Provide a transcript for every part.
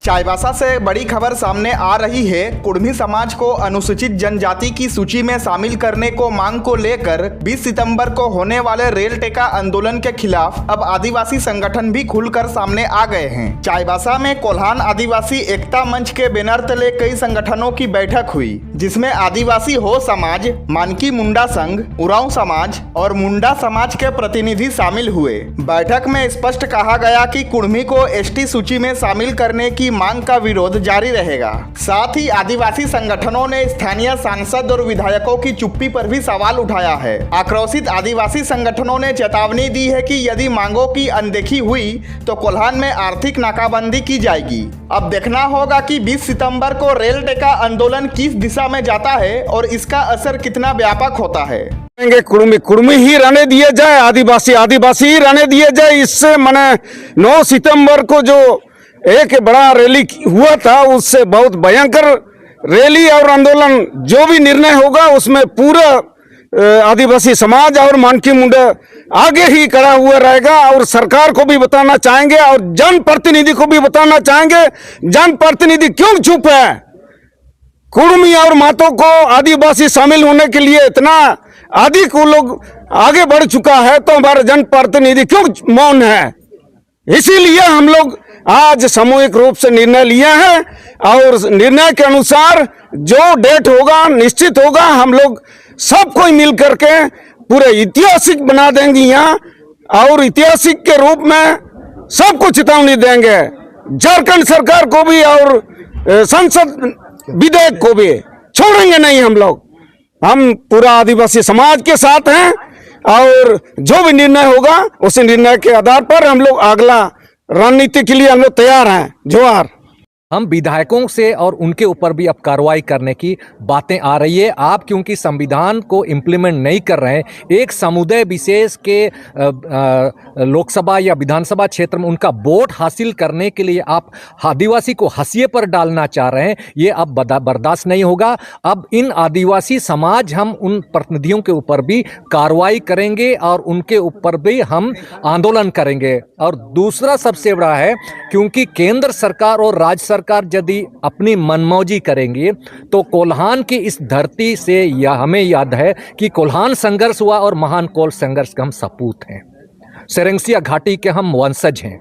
चाईबासा से बड़ी खबर सामने आ रही है। कुड़मी समाज को अनुसूचित जनजाति की सूची में शामिल करने को मांग को लेकर 20 सितंबर को होने वाले रेल टेका आंदोलन के खिलाफ अब आदिवासी संगठन भी खुलकर सामने आ गए हैं। चाईबासा में कोल्हान आदिवासी एकता मंच के बैनर तले कई संगठनों की बैठक हुई, जिसमें आदिवासी हो समाज, मानकी मुंडा संघ, उरांव समाज और मुंडा समाज के प्रतिनिधि शामिल हुए। बैठक में स्पष्ट कहा गया कि कुड़मी को एसटी सूची में शामिल करने की मांग का विरोध जारी रहेगा। साथ ही आदिवासी संगठनों ने स्थानीय सांसद और विधायकों की चुप्पी पर भी सवाल उठाया है। आक्रोशित आदिवासी संगठनों ने चेतावनी दी है कि यदि मांगों की अनदेखी हुई तो कोल्हान में आर्थिक नाकाबंदी की जाएगी। अब देखना होगा कि 20 सितंबर को रेल टेका आंदोलन किस दिशा में जाता है और इसका असर कितना व्यापक होता है। कुड़मी ही रहने दिए जाए, आदिवासी ही रहने दिए जाए। इससे मैंने 9 सितंबर को जो एक बड़ा रैली हुआ था, उससे बहुत भयंकर रैली और आंदोलन, जो भी निर्णय होगा उसमें पूरा आदिवासी समाज और मानकी मुंडा आगे ही खड़ा हुआ रहेगा। और सरकार को भी बताना चाहेंगे और जनप्रतिनिधि को भी बताना चाहेंगे, जनप्रतिनिधि क्यों चुप है। कुड़मी और मातों को आदिवासी शामिल होने के लिए इतना अधिक वो लोग आगे बढ़ चुका है, तो हमारे जनप्रतिनिधि क्यों मौन है। इसीलिए हम लोग आज सामूहिक रूप से निर्णय लिया है और निर्णय के अनुसार जो डेट होगा निश्चित होगा, हम लोग सब कोई मिल करके पूरे ऐतिहासिक बना देंगे यहाँ, और ऐतिहासिक के रूप में सबको चेतावनी देंगे। झारखंड सरकार को भी और संसद विधेयक को भी छोड़ेंगे नहीं। हम पूरा आदिवासी समाज के साथ हैं और जो भी निर्णय होगा उस निर्णय के आधार पर हम लोग अगला रणनीति के लिए हम लोग तैयार हैं। जोहार। हम विधायकों से और उनके ऊपर भी अब कार्रवाई करने की बातें आ रही है। आप क्योंकि संविधान को इम्प्लीमेंट नहीं कर रहे हैं, एक समुदाय विशेष के लोकसभा या विधानसभा क्षेत्र में उनका वोट हासिल करने के लिए आप आदिवासी को हाशिए पर डालना चाह रहे हैं, ये अब बर्दाश्त नहीं होगा। अब इन आदिवासी समाज, हम उन प्रतिनिधियों के ऊपर भी कार्रवाई करेंगे और उनके ऊपर भी हम आंदोलन करेंगे। और दूसरा सबसे बड़ा है, क्योंकि केंद्र सरकार और राज्य सरकार यदि अपनी मनमौजी करेंगी तो कोल्हान की इस धरती से हमें याद है कि कोल्हान संघर्ष हुआ और महान कोल संघर्ष के हम सपूत हैं। सेरेंसिया घाटी के हम वंशज हैं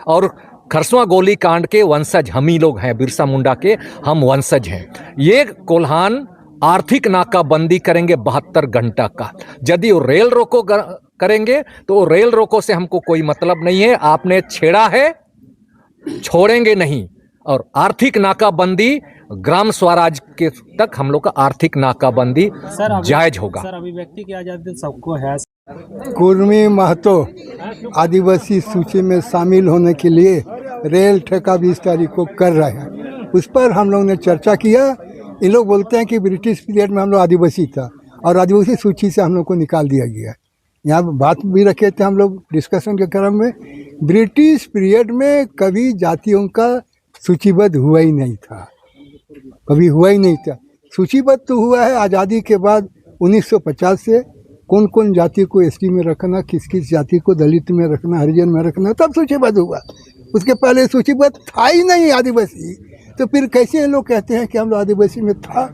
और खरसुआ गोली कांड के वंशज हम ही लोग हैं। बिरसा मुंडा के हम वंशज हैं। ये कोल्हान आर्थिक नाकाबंदी करेंगे 72 घंटा का। यदि वो रेल रोको करेंगे तो रेल रोको से हमको कोई मतलब नहीं है। आपने छेड़ा है, छोड़ेंगे नहीं। और आर्थिक नाकाबंदी, ग्राम स्वराज के तक हम लोग का आर्थिक नाकाबंदी जायज होगा। सर, अभिव्यक्ति की आजादी सबको है। कुड़मी महतो आदिवासी सूची में शामिल होने के लिए रेल ठेका 20 तारीख को कर रहे हैं। उस पर हम लोग ने चर्चा किया। इन लोग बोलते हैं कि ब्रिटिश पीरियड में हम लोग आदिवासी था और आदिवासी सूची से हम लोग को निकाल दिया गया। यहाँ बात भी रखे थे हम लोग डिस्कशन के क्रम में। ब्रिटिश पीरियड में कभी जातियों का सूचीबद्ध हुआ ही नहीं था, कभी हुआ ही नहीं था। सूचीबद्ध तो हुआ है आज़ादी के बाद 1950 से, कौन कौन जाति को एसटी में रखना, किस किस जाति को दलित में रखना, हरिजन में रखना, तब सूचीबद्ध हुआ। उसके पहले सूचीबद्ध था ही नहीं आदिवासी। तो फिर कैसे ये लोग कहते हैं कि हम लोग आदिवासी में था।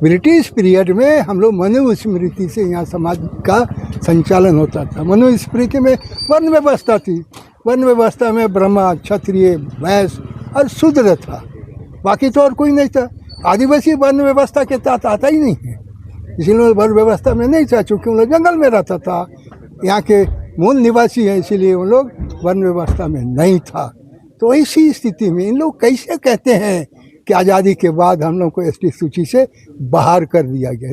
ब्रिटिश पीरियड में हम लोग मनुस्मृति से यहाँ समाज का संचालन होता था। मनुस्मृति में वर्ण व्यवस्था थी। वर्ण व्यवस्था में ब्राह्मण, क्षत्रिय, वैश्य और शूद्र था, बाकी तो और कोई नहीं था। आदिवासी वर्ण व्यवस्था के तहत आता ही नहीं है, इसीलिए वर्ण व्यवस्था में नहीं था। चूँकि उन लोग जंगल में रहता था, यहाँ के मूल निवासी हैं, इसीलिए उन लोग वर्ण व्यवस्था में नहीं था। तो ऐसी स्थिति में इन लोग कैसे कहते हैं कि आज़ादी के बाद हम लोग को एसटी सूची से बाहर कर दिया गया है।